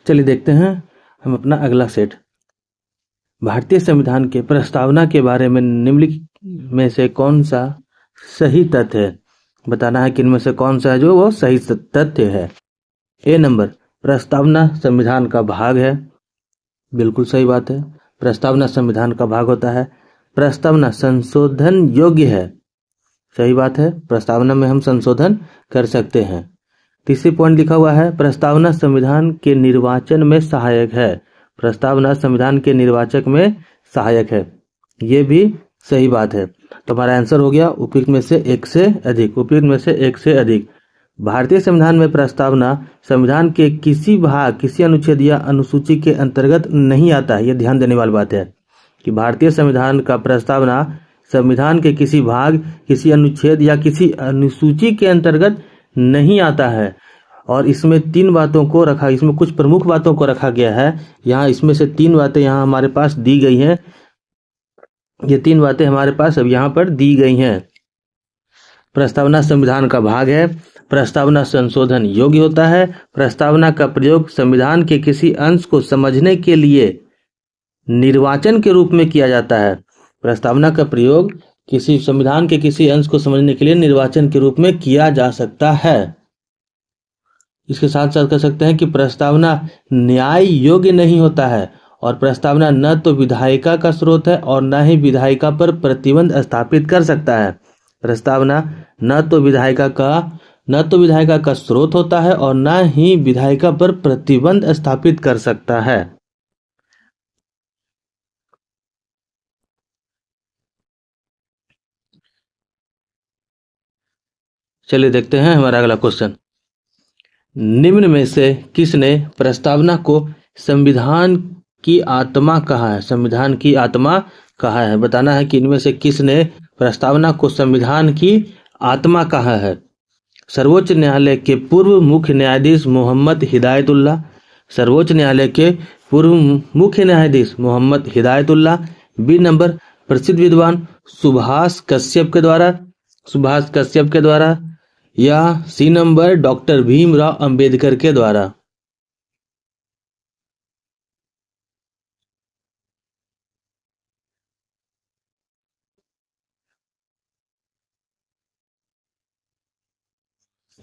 चलिए देखते हैं हम अपना अगला सेट। भारतीय संविधान के प्रस्तावना के बारे में निम्नलिखित में से कौन सा सही तथ्य है? बताना है कि इनमें से कौन सा है जो वो सही तथ्य है। ए नंबर, प्रस्तावना संविधान का भाग है। बिल्कुल सही बात है, प्रस्तावना संविधान का भाग होता है। प्रस्तावना संशोधन योग्य है। सही बात है, प्रस्तावना में हम संशोधन कर सकते हैं। तीसरी पॉइंट लिखा हुआ है, प्रस्तावना संविधान के निर्वाचन में सहायक है। प्रस्तावना संविधान के निर्वाचक में सहायक है, ये भी सही बात है। तो हमारा आंसर हो गया उपयुक्त में से एक से अधिक। उपयुक्त में से एक से अधिक। भारतीय संविधान में प्रस्तावना संविधान के किसी भाग, किसी अनुच्छेद या अनुसूची के अंतर्गत नहीं आता है। यह ध्यान देने वाली बात है कि भारतीय संविधान का प्रस्तावना संविधान के किसी भाग, किसी अनुच्छेद या किसी अनुसूची के अंतर्गत नहीं आता है। और इसमें तीन बातों को रखा, इसमें कुछ प्रमुख बातों को रखा गया है। यहाँ इसमें से तीन बातें यहाँ हमारे पास दी गई हैं। ये तीन बातें हमारे पास अब यहाँ पर दी गई हैं। प्रस्तावना संविधान का भाग है, प्रस्तावना संशोधन योग्य होता है, प्रस्तावना का प्रयोग संविधान के किसी अंश को समझने के लिए निर्वाचन के रूप में किया जाता है। प्रस्तावना का प्रयोग किसी संविधान के किसी अंश को समझने के लिए निर्वाचन के रूप में किया जा सकता है। इसके साथ साथ कह सकते हैं कि प्रस्तावना न्याय योग्य नहीं होता है और प्रस्तावना न तो विधायिका का स्रोत है और न ही विधायिका पर प्रतिबंध स्थापित कर सकता है। प्रस्तावना न तो विधायिका का स्रोत होता है और न ही विधायिका पर प्रतिबंध स्थापित कर सकता है। चलिए देखते हैं हमारा अगला क्वेश्चन। निम्न में से किसने प्रस्तावना को संविधान की आत्मा कहा है? संविधान की आत्मा कहा है। बताना है कि इनमें से किसने प्रस्तावना को संविधान की आत्मा कहा है। सर्वोच्च न्यायालय के पूर्व मुख्य न्यायाधीश मोहम्मद हिदायतुल्लाह। सर्वोच्च न्यायालय के पूर्व मुख्य न्यायाधीश मोहम्मद हिदायतुल्लाह। बी नंबर, प्रसिद्ध विद्वान सुभाष कश्यप के द्वारा। या C number, doctor Bhimrao Ambedkar के द्वारा।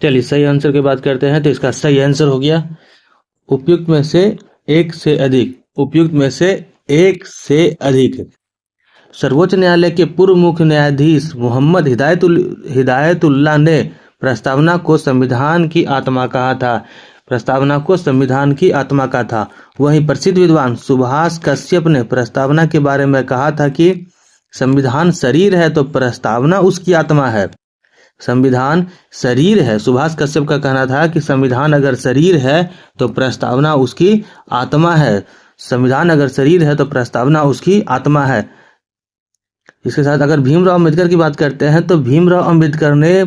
चलिए सही आंसर की बात करते हैं। तो इसका सही आंसर हो गया उपयुक्त में से एक से अधिक। उपयुक्त में से एक से अधिक। सर्वोच्च न्यायालय के पूर्व मुख्य न्यायाधीश मोहम्मद हिदायतुल्लाह ने प्रस्तावना को संविधान की आत्मा कहा था। प्रस्तावना को संविधान की आत्मा कहा था। वहीं प्रसिद्ध विद्वान सुभाष कश्यप ने प्रस्तावना के बारे में कहा था कि संविधान शरीर है तो प्रस्तावना उसकी आत्मा है। संविधान शरीर है। सुभाष कश्यप का कहना था कि संविधान अगर शरीर है तो प्रस्तावना उसकी आत्मा है। संविधान अगर शरीर है तो प्रस्तावना उसकी आत्मा है। इसके साथ अगर भीमराव अंबेडकर की बात करते हैं तो भीमराव अंबेडकर ने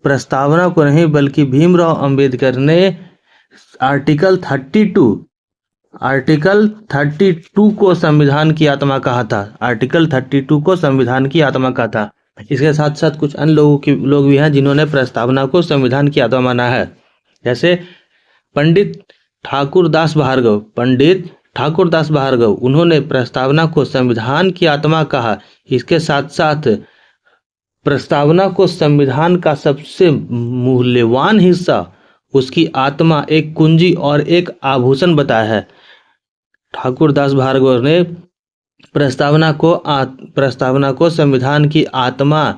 प्रस्तावना को नहीं बल्कि भीमराव अंबेडकर ने आर्टिकल 32 को संविधान की आत्मा कहा था। आर्टिकल 32 को संविधान की आत्मा कहा था। इसके साथ साथ कुछ अन्य लोग भी हैं जिन्होंने प्रस्तावना को संविधान की आत्मा माना है, जैसे पंडित ठाकुर दास भार्गव। उन्होंने प्रस्तावना को संविधान की आत्मा कहा। इसके साथ साथ प्रस्तावना को संविधान का सबसे मूल्यवान हिस्सा, उसकी आत्मा, एक कुंजी और एक आभूषण बताया है। ठाकुर दास भार्गव ने प्रस्तावना को संविधान की आत्मा,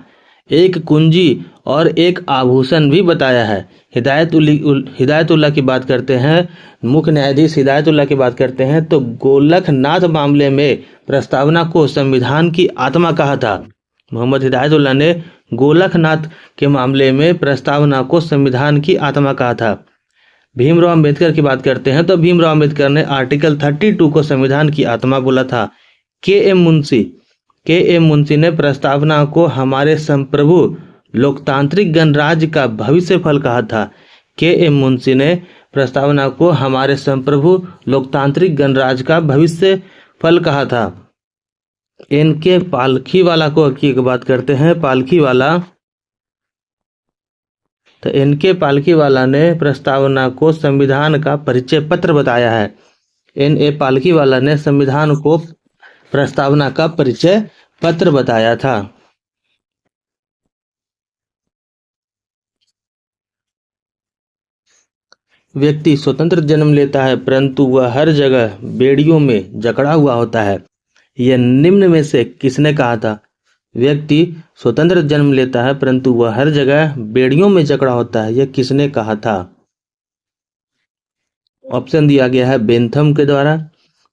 एक कुंजी और एक आभूषण भी बताया है। हिदायतुल्लाह की बात करते हैं, मुख्य न्यायाधीश हिदायतुल्लाह की बात करते हैं तो गोलकनाथ मामले में प्रस्तावना को संविधान की आत्मा कहा था। मोहम्मद हिदायतुल्लाह ने गोलकनाथ के मामले में प्रस्तावना को संविधान की आत्मा कहा था। भीमराव अंबेडकर की बात करते हैं तो भीमराव अंबेडकर ने आर्टिकल 32 को संविधान की आत्मा बोला था। के एम मुंशी ने प्रस्तावना को हमारे संप्रभु लोकतांत्रिक गणराज्य का भविष्य फल कहा था। के एम मुंशी ने प्रस्तावना को हमारे संप्रभु लोकतांत्रिक गणराज्य का भविष्य फल कहा था। इनके पालखीवाला की बात करते हैं। तो एन.के. पालकीवाला ने प्रस्तावना को संविधान का परिचय पत्र बताया है। N.A. पालकीवाला ने संविधान को प्रस्तावना का परिचय पत्र बताया था। व्यक्ति स्वतंत्र जन्म लेता है परंतु वह हर जगह बेड़ियों में जकड़ा हुआ होता है। यह निम्न में से किसने कहा था? व्यक्ति स्वतंत्र जन्म लेता है परंतु वह हर जगह बेड़ियों में जकड़ा होता है, यह किसने कहा था? ऑप्शन दिया गया है बेंथम के द्वारा,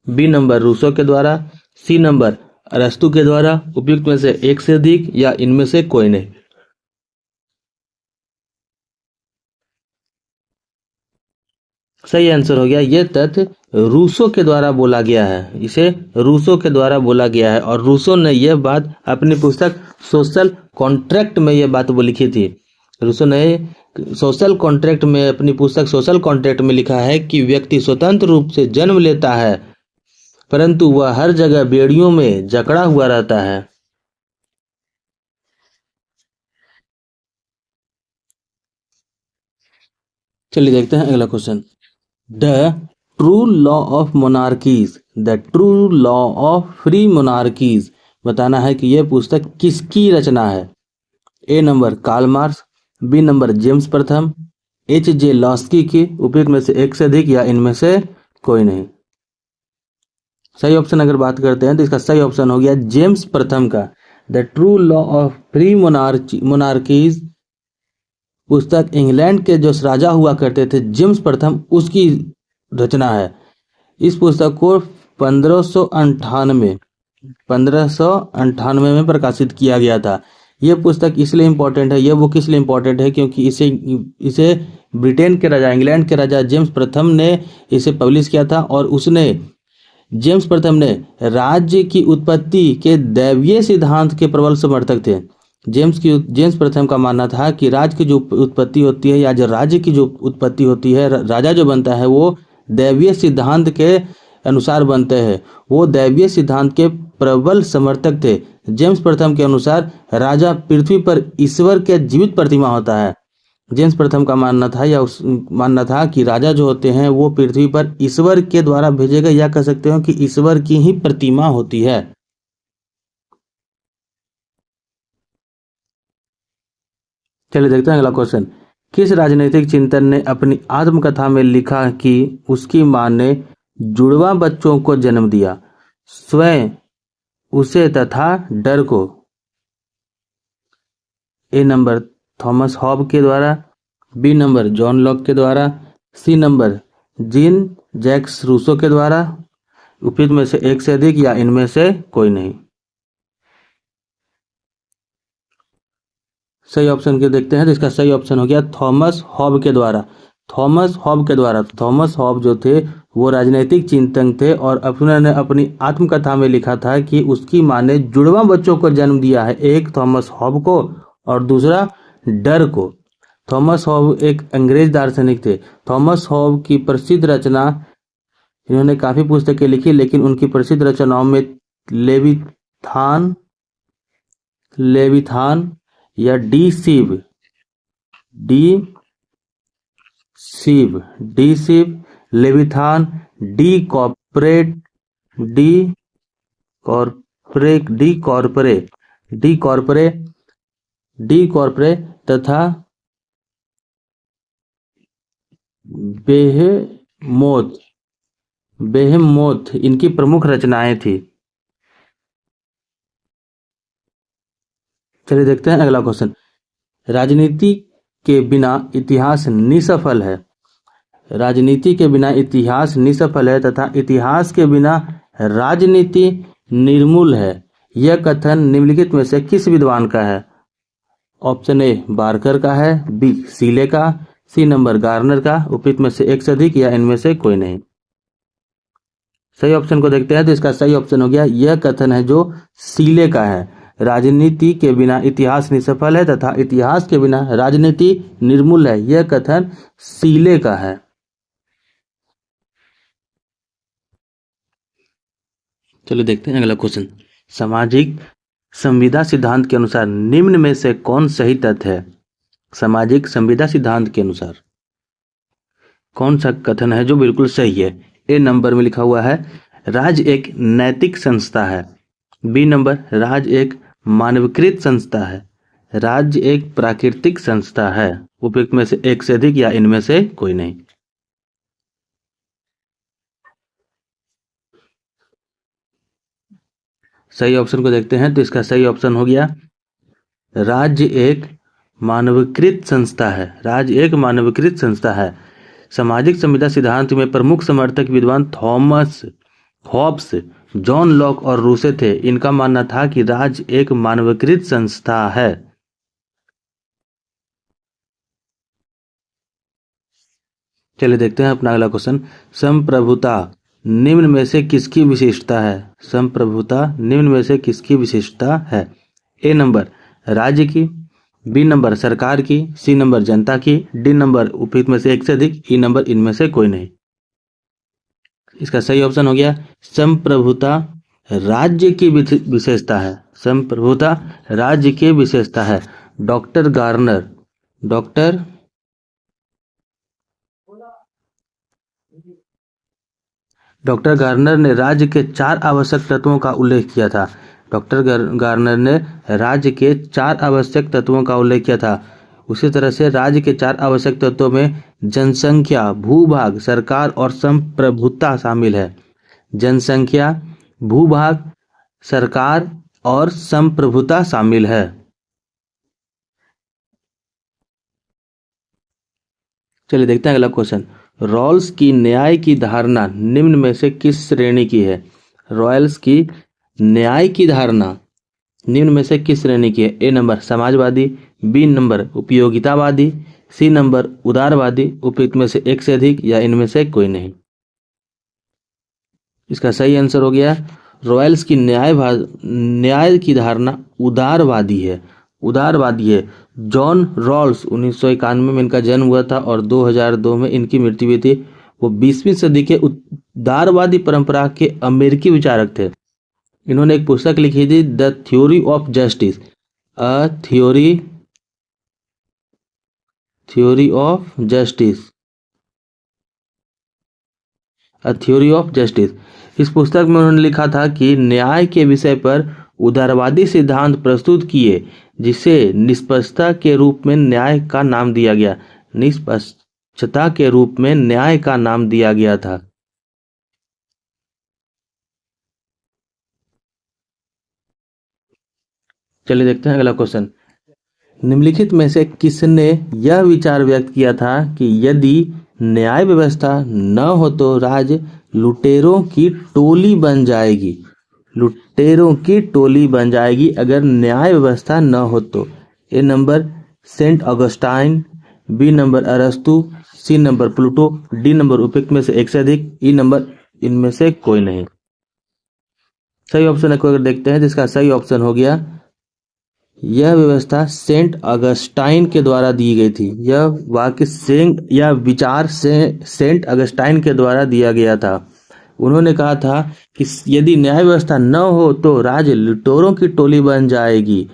बी नंबर रूसो के द्वारा, सी नंबर अरस्तु के द्वारा, उपयुक्त में से एक से अधिक या इनमें से कोई नहीं। सही आंसर हो गया, यह तथ्य रूसो के द्वारा बोला गया है। इसे रूसो के द्वारा बोला गया है और रूसो ने यह बात अपनी पुस्तक सोशल कॉन्ट्रैक्ट में यह बात वो लिखी थी। रूसो ने सोशल कॉन्ट्रैक्ट में अपनी पुस्तक सोशल कॉन्ट्रैक्ट में लिखा है कि व्यक्ति स्वतंत्र रूप से जन्म लेता है परंतु वह हर जगह बेड़ियों में जकड़ा हुआ रहता है। चलिए देखते हैं अगला question. The true law of monarchies, the true law of free monarchies, बताना है कि यह पुस्तक किसकी रचना है? A number Karl Marx, B number James प्रथम, H.J. लॉस्की की, उपयुक्त में से एक से अधिक या इनमें से कोई नहीं। सही ऑप्शन अगर बात करते हैं तो इसका सही ऑप्शन हो गया जेम्स प्रथम का। The true law of free monarchies पुस्तक इंग्लैंड के जो राजा हुआ करते थे जेम्स प्रथम, उसकी रचना है। इस पुस्तक को 1598 में प्रकाशित किया गया था। यह पुस्तक इसलिए इम्पोर्टेंट है, यह बुक इसलिए इम्पोर्टेंट है क्योंकि इसे ब्रिटेन के राजा, इंग्लैंड के राजा जेम्स प्रथम ने इसे पब्लिश किया था और जेम्स प्रथम ने राज्य की उत्पत्ति के दैवीय सिद्धांत के प्रबल समर्थक थे। जेम्स प्रथम का मानना था कि राज्य की जो उत्पत्ति होती है या जो राज्य की जो उत्पत्ति होती है, राजा जो बनता है वो दैवीय सिद्धांत के अनुसार बनते हैं। वो दैवीय सिद्धांत के प्रबल समर्थक थे। जेम्स प्रथम के अनुसार राजा पृथ्वी पर ईश्वर के जीवित प्रतिमा होता है। जेम्स प्रथम का मानना था कि राजा जो होते हैं वो पृथ्वी पर ईश्वर के द्वारा भेजे गए, या कह सकते हो कि ईश्वर की ही प्रतिमा होती है। चलिए देखते हैं अगला क्वेश्चन। किस राजनीतिक चिंतन ने अपनी आत्मकथा में लिखा कि उसकी मां ने जुड़वा बच्चों को जन्म दिया, स्वयं उसे तथा डर को? ए नंबर थॉमस हॉब के द्वारा, बी नंबर जॉन लॉक के द्वारा, C number Jean Jacques Rousseau के द्वारा, उपयुक्त में से एक से अधिक या इनमें से कोई नहीं। सही ऑप्शन के देखते हैं तो इसका सही ऑप्शन हो गया थॉमस हॉब के द्वारा। थॉमस हॉब जो थे वो राजनीतिक चिंतक थे और उन्होंने अपनी आत्मकथा में लिखा था कि उसकी मां ने जुड़वा बच्चों को जन्म दिया है, एक थॉमस हॉब को और दूसरा डर को। थॉमस हॉब एक अंग्रेज दार्शनिक थे। थॉमस हॉब की प्रसिद्ध रचना, इन्होंने काफी पुस्तकें लिखी लेकिन उनकी प्रसिद्ध रचनाओं में लेविथान या डी सीव, लेविथान, डी कॉर्पोरे तथा बेहेमोथ इनकी प्रमुख रचनाएं थी। चलिए देखते हैं अगला क्वेश्चन। राजनीति के बिना इतिहास निसफल है। राजनीति के बिना इतिहास निसफल है तथा इतिहास के बिना राजनीति निर्मूल है। यह कथन निम्नलिखित में से किस विद्वान का है? ऑप्शन ए बार्कर का है, बी सीले का, सी नंबर गार्नर का, उपयुक्त में से एक से अधिक या इनमें से कोई नहीं। सही ऑप्शन को देखते हैं तो इसका सही ऑप्शन हो गया, यह कथन है जो सीले का है। राजनीति के बिना इतिहास निसफल है तथा इतिहास के बिना राजनीति निर्मूल है, यह कथन सीले का है। चलिए देखते हैं अगला क्वेश्चन। सामाजिक संविदा सिद्धांत के अनुसार निम्न में से कौन सही तथ्य है? सामाजिक संविदा सिद्धांत के अनुसार कौन सा कथन है जो बिल्कुल सही है? ए नंबर में लिखा हुआ है राज्य एक नैतिक संस्था है। बी नंबर राज्य एक मानवीकृत संस्था है। राज्य एक प्राकृतिक संस्था है। उपयुक्त में से एक से अधिक या इनमें से कोई नहीं। सही ऑप्शन को देखते हैं तो इसका सही ऑप्शन हो गया राज्य एक मानवीकृत संस्था है। राज्य एक मानवीकृत संस्था है। सामाजिक संविदा सिद्धांत में प्रमुख समर्थक विद्वान थॉमस हॉब्स, जॉन लॉक और रूसे थे। इनका मानना था कि राज्य एक मानवीकृत संस्था है। चलिए देखते हैं अपना अगला क्वेश्चन। संप्रभुता निम्न में से किसकी विशेषता है? संप्रभुता निम्न में से किसकी विशेषता है? ए नंबर राज्य की, बी नंबर सरकार की, सी नंबर जनता की, डी नंबर उपयुक्त में से एक से अधिक, ई नंबर इनमें से कोई नहीं। इसका सही ऑप्शन हो गया संप्रभुता राज्य की विशेषता है। संप्रभुता राज्य की विशेषता है। डॉक्टर गार्नर ने राज्य के 4 आवश्यक तत्वों का उल्लेख किया था। डॉक्टर गार्नर ने राज्य के 4 आवश्यक तत्वों का उल्लेख किया था। उसी तरह से राज्य के 4 आवश्यक तत्वों में जनसंख्या, भूभाग, सरकार और संप्रभुता शामिल है। जनसंख्या, भूभाग, सरकार और संप्रभुता शामिल है। चलिए देखते हैं अगला क्वेश्चन। रॉल्स की न्याय की धारणा निम्न में से किस श्रेणी की है? रॉयल्स की न्याय की धारणा निम्न में से किस श्रेणी की है? ए नंबर समाजवादी, बी नंबर उपयोगितावादी, सी नंबर उदारवादी, उपयुक्त में से एक से अधिक या इनमें से कोई नहीं। इसका सही आंसर हो गया रॉयल्स की न्याय की धारणा उदारवादी है। उदारवादी है। जॉन रॉल्स 1991 में इनका जन्म हुआ था और 2002 में इनकी मृत्यु हुई थी। वो 20वीं सदी के उदारवादी परंपरा के अमेरिकी विचारक थे। इन्होंने एक पुस्तक लिखी थी the theory of justice, a theory of justice, a theory of justice. इस पुस्तक में उन्होंने लिखा था कि न्याय के विषय पर उदारवादी सिद्धांत प्रस्तुत किए जिसे निष्पक्षता के रूप में न्याय का नाम दिया गया। निष्पक्षता के रूप में न्याय का नाम दिया गया था। चलिए देखते हैं अगला क्वेश्चन। निम्नलिखित में से किसने यह विचार व्यक्त किया था कि यदि न्याय व्यवस्था न हो तो राज्य लुटेरों की टोली बन जाएगी? लुटेरों की टोली बन जाएगी अगर न्याय व्यवस्था न हो तो। A number Saint Augustine, B number अरस्तु, C number Plato, D number उपयुक्त में से एक से अधिक, ई नंबर इनमें से कोई नहीं। सही ऑप्शन को अगर देखते हैं तो इसका सही ऑप्शन हो गया यह व्यवस्था सेंट अगस्टाइन के द्वारा दी गई थी। यह वाक्य यह विचार सेंट अगस्टाइन के द्वारा दिया गया था। उन्होंने कहा था कि यदि न्याय व्यवस्था न हो तो राज्य लुटेरों की टोली बन जाएगी।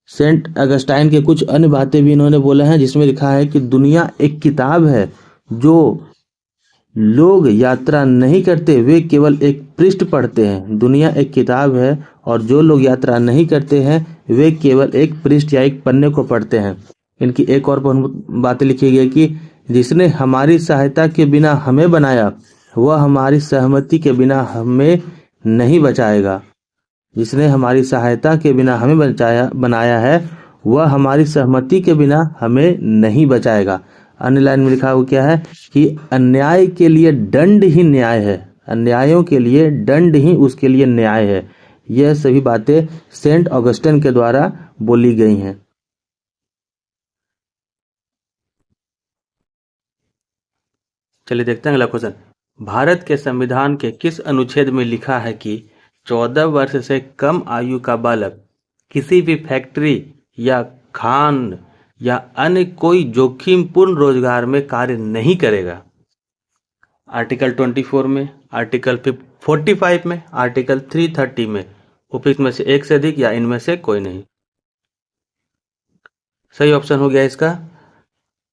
सेंट अगस्टाइन के कुछ अन्य बातें भी इन्होंने बोला है जिसमें लिखा है कि दुनिया एक किताब है, जो लोग यात्रा नहीं करते वे केवल एक पृष्ठ पढ़ते हैं। दुनिया एक किताब है और जो लोग यात्रा नहीं करते हैं वे केवल एक पृष्ठ या एक पन्ने को पढ़ते हैं। इनकी एक और बातें लिखी गई कि जिसने हमारी सहायता के बिना हमें बनाया वह हमारी सहमति के बिना हमें नहीं बचाएगा। जिसने हमारी सहायता के बिना हमें बनाया है वह हमारी सहमति के बिना हमें नहीं बचाएगा। अन्य लाइन में लिखा हुआ क्या है कि अन्याय के लिए दंड ही न्याय है। अन्यायों के लिए दंड ही उसके लिए न्याय है। यह सभी बातें सेंट ऑगस्टिन के द्वारा बोली गई हैं। चलिए देखते हैं अगला क्वेश्चन। भारत के संविधान के किस अनुच्छेद में लिखा है कि 14 वर्ष से कम आयु का बालक किसी भी फैक्ट्री या खान या अन्य कोई जोखिमपूर्ण रोजगार में कार्य नहीं करेगा? आर्टिकल 24 में, आर्टिकल 45 में, आर्टिकल 330 में, उपयुक्त में से एक से अधिक या इनमें से कोई नहीं। सही ऑप्शन हो गया इसका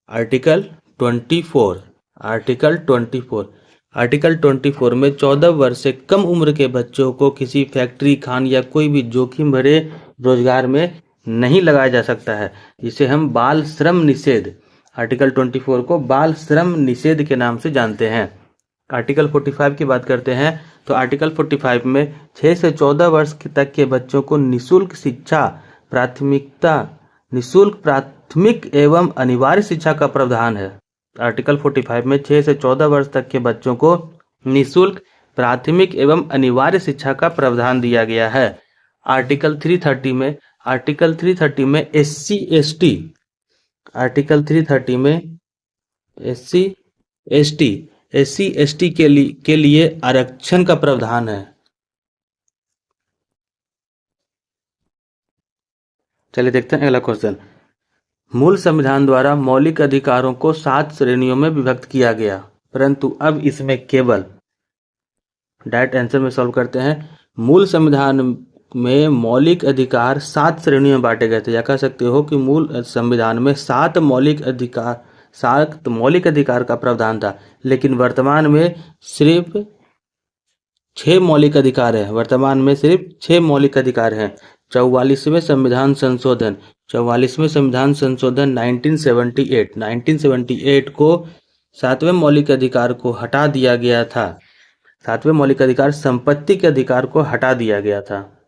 आर्टिकल 24। आर्टिकल 24। आर्टिकल 24 में 14 वर्ष से कम उम्र के बच्चों को किसी फैक्ट्री, खान या कोई भी जोखिम भरे रोजगार में नहीं लगाया जा सकता है, जिसे हम बाल श्रम निषेध, आर्टिकल 24 को बाल श्रम निषेध के नाम से जानते हैं। आर्टिकल 45 की बात करते हैं तो आर्टिकल 45 में 6 से 14 वर्ष तक के बच्चों को निःशुल्क शिक्षा, निःशुल्क प्राथमिक एवं अनिवार्य शिक्षा का प्रावधान है। आर्टिकल 45 में 6 से 14 वर्ष तक के बच्चों को निःशुल्क प्राथमिक एवं अनिवार्य शिक्षा का प्रावधान दिया गया है। आर्टिकल 330 में SC/ST, आर्टिकल 330 में SC/ST के लिए आरक्षण का प्रावधान है। चलिए देखते हैं अगला क्वेश्चन। मूल संविधान द्वारा मौलिक अधिकारों को 7 श्रेणियों में विभक्त किया गया, परंतु अब इसमें केवल, डायरेक्ट आंसर में सॉल्व करते हैं। मूल संविधान में मौलिक अधिकार 7 श्रेणियों में बांटे गए थे, या कह सकते हो कि मूल संविधान में 7 मौलिक अधिकार का प्रावधान था, लेकिन वर्तमान में सिर्फ 6 मौलिक अधिकार है। वर्तमान में सिर्फ 6 मौलिक अधिकार हैं। 44वें संविधान संशोधन 1978 को 7वें मौलिक अधिकार को हटा दिया गया था। 7वें मौलिक अधिकार संपत्ति के अधिकार को हटा दिया गया था।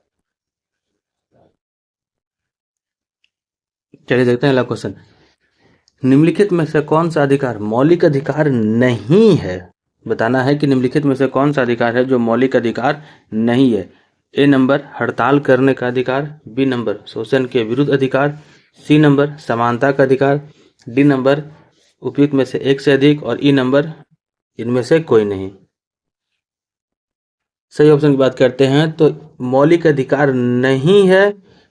चलिए देखते हैं अगला क्वेश्चन। निम्नलिखित में से कौन सा अधिकार मौलिक अधिकार नहीं है? बताना है कि निम्नलिखित में से कौन सा अधिकार है जो मौलिक अधिकार नहीं है। ए नंबर हड़ताल करने का अधिकार, बी नंबर शोषण के विरुद्ध अधिकार, सी नंबर समानता का अधिकार, डी नंबर उपयुक्त में से एक से अधिक, और ई नंबर इनमें से कोई नहीं। सही ऑप्शन की बात करते हैं तो मौलिक अधिकार नहीं है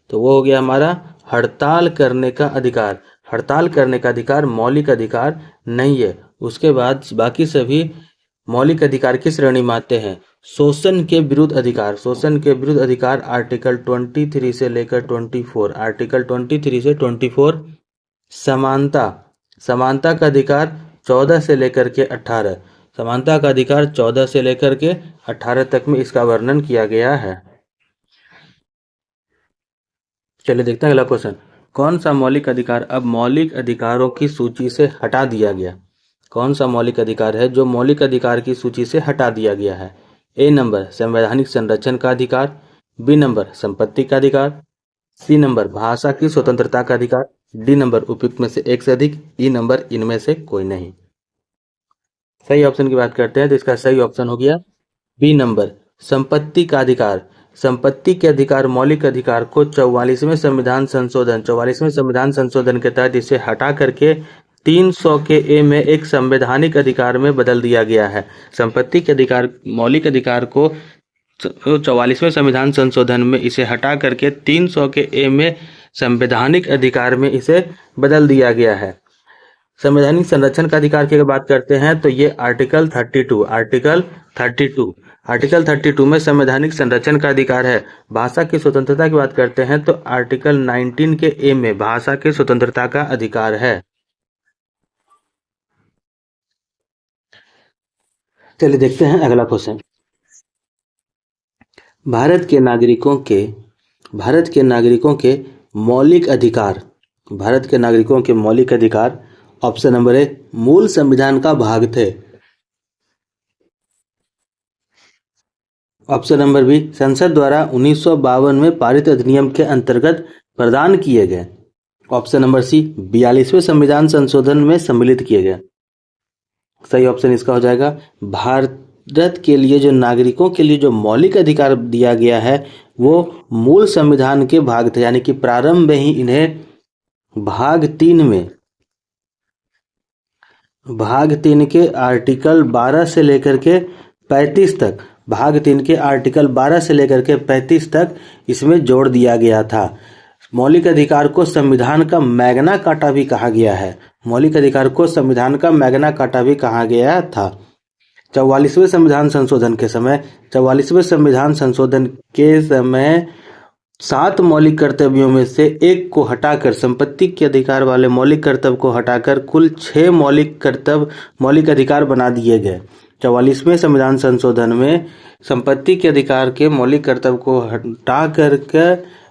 तो वो हो गया हमारा हड़ताल करने का अधिकार। हड़ताल करने का अधिकार मौलिक अधिकार नहीं है। उसके बाद बाकी सभी मौलिक अधिकार की श्रेणी में आते हैं। शोषण के विरुद्ध अधिकार, शोषण के विरुद्ध अधिकार आर्टिकल 23 से लेकर 24, आर्टिकल 23 से 24। समानता, समानता का अधिकार 14 से लेकर के 18, समानता का अधिकार 14 से लेकर के 18 तक में इसका वर्णन किया गया है। चलिए देखते हैं अगला क्वेश्चन। कौन सा मौलिक अधिकार अब मौलिक अधिकारों की सूची से हटा दिया गया? कौन सा मौलिक अधिकार है जो मौलिक अधिकार की सूची से हटा दिया गया है? ए नंबर संवैधानिक संरक्षण का अधिकार, बी नंबर संपत्ति का अधिकार, सी नंबर भाषा की स्वतंत्रता का अधिकार, डी नंबर उपयुक्त में से एक से अधिक, ई नंबर इनमें से कोई नहीं। सही ऑप्शन की बात करते हैं तो इसका सही ऑप्शन हो गया बी नंबर संपत्ति का अधिकार। संपत्ति के अधिकार मौलिक अधिकार को 44वें संविधान संशोधन के तहत इसे हटा करके 300 के ए में एक संवैधानिक अधिकार में बदल दिया गया है। संपत्ति के अधिकार मौलिक अधिकार को 44वें संविधान संशोधन में इसे हटा करके 300 के ए में संवैधानिक अधिकार में इसे बदल दिया गया है। संवैधानिक संरक्षण का अधिकार की अगर बात करते हैं तो ये आर्टिकल 32 में संवैधानिक संरक्षण का अधिकार है। भाषा की स्वतंत्रता की बात करते हैं तो आर्टिकल 19 के ए में भाषा की स्वतंत्रता का अधिकार है। चलिए देखते हैं अगला क्वेश्चन। भारत के नागरिकों के मौलिक अधिकार ऑप्शन नंबर ए मूल संविधान का भाग थे, ऑप्शन नंबर बी संसद द्वारा 1952 में पारित अधिनियम के अंतर्गत प्रदान किए गए, ऑप्शन नंबर सी 42वें संविधान संशोधन में सम्मिलित किए गए। सही ऑप्शन इसका हो जाएगा भारत के लिए जो नागरिकों के लिए जो मौलिक अधिकार दिया गया है वो मूल संविधान के भाग थे, यानी कि प्रारंभ में ही इन्हें भाग 3 के आर्टिकल 12 से लेकर के 35 तक, भाग 3 के आर्टिकल 12 से लेकर के 35 तक इसमें जोड़ दिया गया था। मौलिक अधिकार को संविधान का मैग्ना कार्टा भी कहा गया है। मौलिक अधिकार को संविधान का मैग्ना कार्टा भी कहा गया था। 44वें संविधान संशोधन के समय 7 मौलिक कर्तव्यों में से एक को हटाकर, संपत्ति के अधिकार वाले मौलिक कर्तव्य को हटाकर कुल 6 मौलिक अधिकार बना दिए गए। 44वें संविधान संशोधन में संपत्ति के अधिकार के मौलिक कर्तव्य को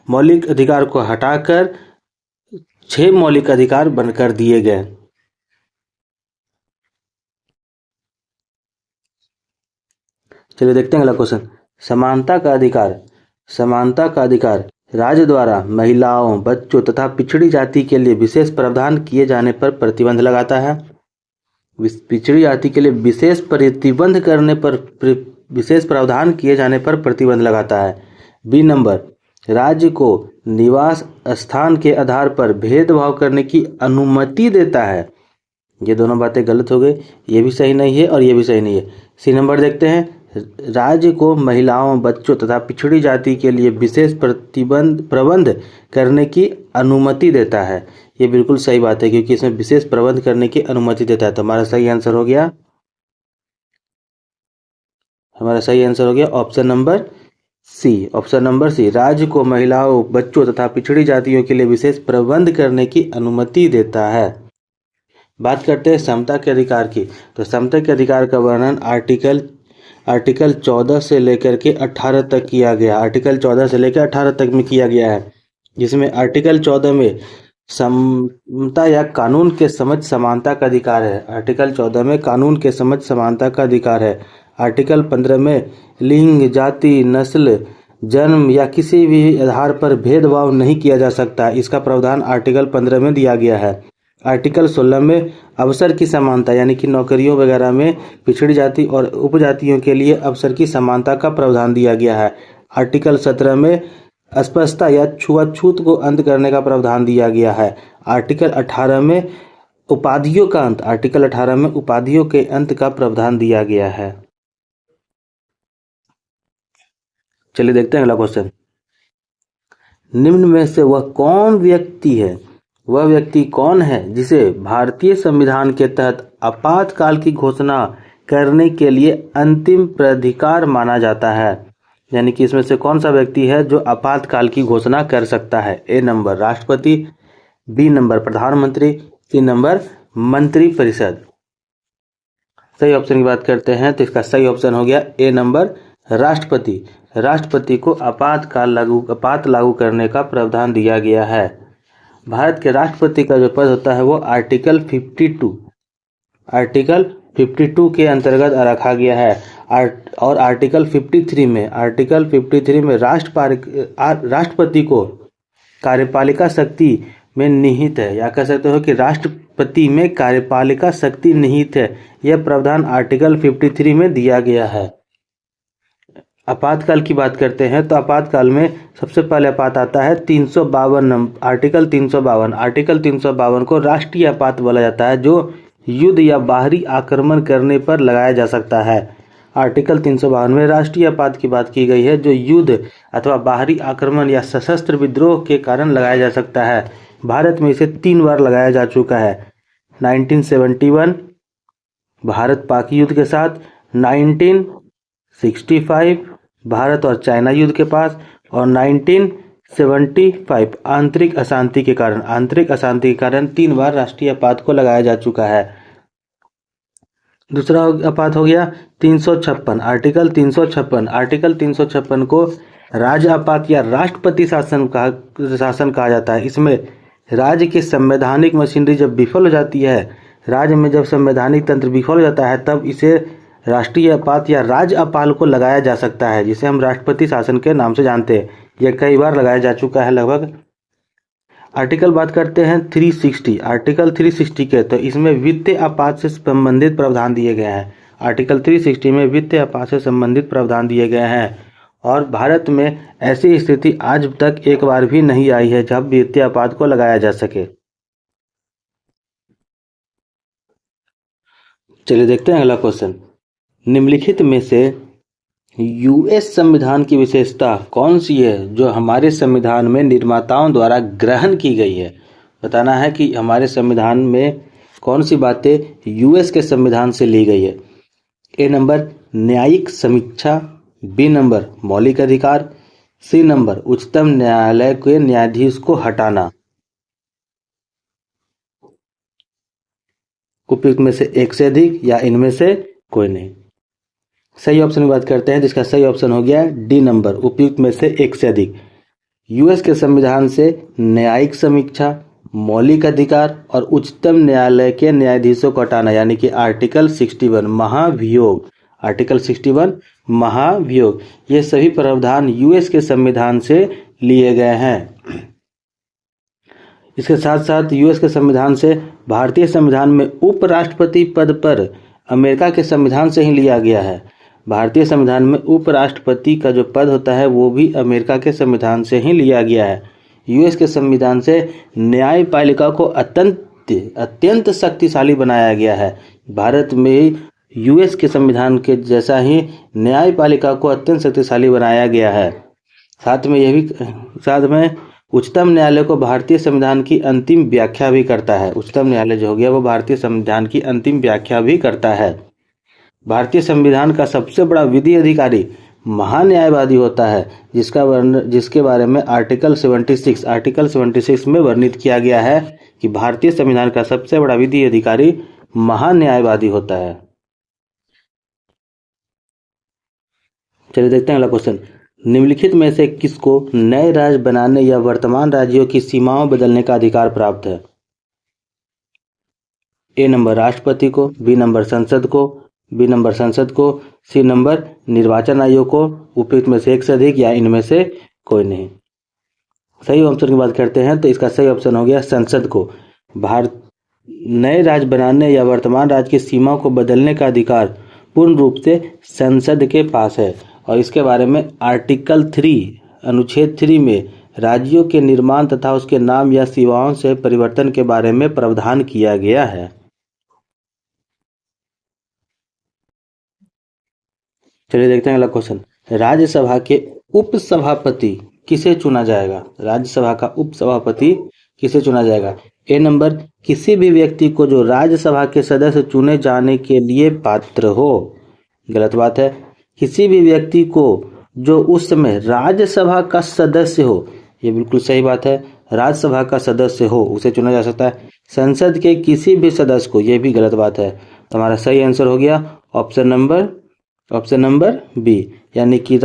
मौलिक अधिकार को हटाकर 6 मौलिक अधिकार बनकर दिए गए। चलिए देखते हैं अगला क्वेश्चन। समानता का अधिकार राज्य द्वारा महिलाओं, बच्चों तथा पिछड़ी जाति के लिए विशेष प्रावधान किए जाने पर प्रतिबंध लगाता है। पिछड़ी जाति के लिए विशेष प्रावधान किए जाने पर प्रतिबंध लगाता है। बी नंबर, राज्य को निवास स्थान के आधार पर भेदभाव करने की अनुमति देता है। ये दोनों बातें गलत हो गई, ये भी सही नहीं है और ये भी सही नहीं है। सी नंबर देखते हैं, राज्य को महिलाओं, बच्चों तथा पिछड़ी जाति के लिए विशेष प्रबंध करने की अनुमति देता है। ये बिल्कुल सही बात है, क्योंकि इसमें विशेष प्रबंध करने की अनुमति देता है। तो हमारा सही आंसर हो गया ऑप्शन नंबर सी। राज्य को महिलाओं, बच्चों तथा पिछड़ी जातियों के लिए विशेष प्रबंध करने की अनुमति देता है। बात करते हैं समता के अधिकार की। तो समता के अधिकार का वर्णन आर्टिकल 14 से लेकर के 18 तक किया गया। आर्टिकल 14 से लेकर 18 तक में किया गया है, जिसमें आर्टिकल 14 में समता या कानून के समझ समानता का अधिकार है। आर्टिकल 14 में कानून के समझ समानता का अधिकार है। आर्टिकल 15 में लिंग, जाति, नस्ल, जन्म या किसी भी आधार पर भेदभाव नहीं किया जा सकता, इसका प्रावधान आर्टिकल 15 में दिया गया है। आर्टिकल 16 में अवसर की समानता, यानी कि नौकरियों वगैरह में पिछड़ी जाति और उपजातियों के लिए अवसर की समानता का प्रावधान दिया गया है। आर्टिकल 17 में अस्पृश्यता या छुआछूत को अंत करने का प्रावधान दिया गया है। आर्टिकल 18 में उपाधियों के अंत का प्रावधान दिया गया है। चलिए देखते हैं अगला क्वेश्चन। निम्न में से वह व्यक्ति कौन है जिसे भारतीय संविधान के तहत आपातकाल की घोषणा करने के लिए अंतिम प्राधिकार माना जाता है? यानी कि इसमें से कौन सा व्यक्ति है जो आपातकाल की घोषणा कर सकता है? ए नंबर राष्ट्रपति, बी नंबर प्रधानमंत्री, सी नंबर मंत्रिपरिषद। सही ऑप्शन की बात करते हैं तो इसका सही ऑप्शन हो गया ए नंबर राष्ट्रपति। राष्ट्रपति को आपात लागू करने का प्रावधान दिया गया है। भारत के राष्ट्रपति का जो पद होता है वो आर्टिकल 52 के अंतर्गत रखा गया है। और आर्टिकल 53 में राष्ट्रपति को कार्यपालिका शक्ति में निहित है, या कह सकते हो कि राष्ट्रपति में कार्यपालिका शक्ति निहित है। यह प्रावधान आर्टिकल 53 में दिया गया है। आपातकाल की बात करते हैं तो आपातकाल में सबसे पहले आपात आता है 352 आर्टिकल 352 को राष्ट्रीय आपात बोला जाता है, जो युद्ध या बाहरी आक्रमण करने पर लगाया जा सकता है। आर्टिकल 352 में राष्ट्रीय आपात की बात की गई है, जो युद्ध अथवा बाहरी आक्रमण या सशस्त्र विद्रोह के कारण लगाया जा सकता है। भारत में इसे 3 बार लगाया जा चुका है। 1971 भारत पाक युद्ध के साथ, 1965 भारत और चाइना युद्ध के पास, और 1975 आंतरिक अशांति के कारण 3 बार राष्ट्रीय आपात को लगाया जा चुका है। दूसरा आपात हो गया 356 आर्टिकल 356 को राज्य आपात या राष्ट्रपति शासन कहा जाता है। इसमें राज्य की संवैधानिक मशीनरी जब विफल हो जाती है, राज्य में जब संवैधानिक तंत्र विफल हो जाता है, तब इसे राष्ट्रीय आपात या राज्य आपात को लगाया जा सकता है, जिसे हम राष्ट्रपति शासन के नाम से जानते हैं। यह कई बार लगाया जा चुका है लगभग। आर्टिकल बात करते हैं 360 आर्टिकल 360 के, तो इसमें वित्तीय आपात से संबंधित प्रावधान दिए गए हैं। आर्टिकल 360 में वित्तीय आपात से संबंधित प्रावधान दिए गए हैं, और भारत में ऐसी स्थिति आज तक एक बार भी नहीं आई है जब वित्तीय आपात को लगाया जा सके। चलिए देखते हैं अगला क्वेश्चन। निम्नलिखित में से यूएस संविधान की विशेषता कौन सी है जो हमारे संविधान में निर्माताओं द्वारा ग्रहण की गई है? बताना है कि हमारे संविधान में कौन सी बातें यूएस के संविधान से ली गई है। ए नंबर न्यायिक समीक्षा, बी नंबर मौलिक अधिकार, सी नंबर उच्चतम न्यायालय के न्यायाधीश को हटाना। उपयुक्त में से एक से अधिक या इनमें से कोई नहीं। सही ऑप्शन की बात करते हैं, जिसका सही ऑप्शन हो गया डी नंबर, उपयुक्त में से एक से अधिक। यूएस के संविधान से न्यायिक समीक्षा, मौलिक अधिकार और उच्चतम न्यायालय के न्यायाधीशों को हटाना यानी कि आर्टिकल 61 महाभियोग, आर्टिकल 61 महाभियोग, ये सभी प्रावधान यूएस के संविधान से लिए गए हैं। इसके साथ साथ यूएस के संविधान से भारतीय संविधान में उपराष्ट्रपति पद पर अमेरिका के संविधान से ही लिया गया है। भारतीय संविधान में उपराष्ट्रपति का जो पद होता है वो भी अमेरिका के संविधान से ही लिया गया है। यूएस के संविधान से न्यायपालिका को अत्यंत शक्तिशाली बनाया गया है। भारत में यूएस के संविधान के जैसा ही न्यायपालिका को अत्यंत शक्तिशाली बनाया गया है। साथ में उच्चतम न्यायालय को भारतीय संविधान की अंतिम व्याख्या भी करता है। उच्चतम न्यायालय जो हो गया वो भारतीय संविधान की अंतिम व्याख्या भी करता है। भारतीय संविधान का सबसे बड़ा विधि अधिकारी महान्यायवादी होता है, जिसके बारे में आर्टिकल 76 में वर्णित किया गया है कि भारतीय संविधान का सबसे बड़ा विधि अधिकारी महान्यायवादी होता है। चलिए देखते हैं अगला क्वेश्चन। निम्नलिखित में से किसको नए राज्य बनाने या वर्तमान राज्यों की सीमाओं बदलने का अधिकार प्राप्त है? ए नंबर राष्ट्रपति को, बी नंबर संसद को, सी नंबर निर्वाचन आयोग को, उपयुक्त में से एक से अधिक या इनमें से कोई नहीं। सही ऑप्शन की बात करते हैं तो इसका सही ऑप्शन हो गया संसद को। नए राज्य बनाने या वर्तमान राज्य की सीमाओं को बदलने का अधिकार पूर्ण रूप से संसद के पास है और इसके बारे में आर्टिकल 3 अनुच्छेद 3 में राज्यों के निर्माण तथा उसके नाम या सीमाओं से परिवर्तन के बारे में प्रावधान किया गया है। चलिए देखते हैं अगला क्वेश्चन। राज्यसभा के उपसभापति किसे चुना जाएगा? राज्यसभा का उपसभापति किसे चुना जाएगा? ए नंबर किसी भी व्यक्ति को जो राज्यसभा के सदस्य चुने जाने के लिए पात्र हो। गलत बात है। किसी भी व्यक्ति को जो उस समय राज्यसभा का सदस्य हो, ये बिल्कुल सही बात है। राज्यसभा का सदस्य हो उसे चुना जा सकता है। संसद के किसी भी सदस्य को, ये भी गलत बात है। तो हमारा सही आंसर हो गया ऑप्शन नंबर बी, यानी कि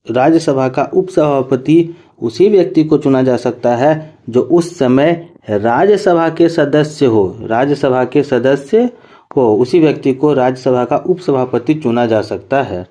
राज्यसभा का उपसभापति उसी व्यक्ति को चुना जा सकता है जो उस समय राज्यसभा के सदस्य हो। उसी व्यक्ति को राज्यसभा का उपसभापति चुना जा सकता है।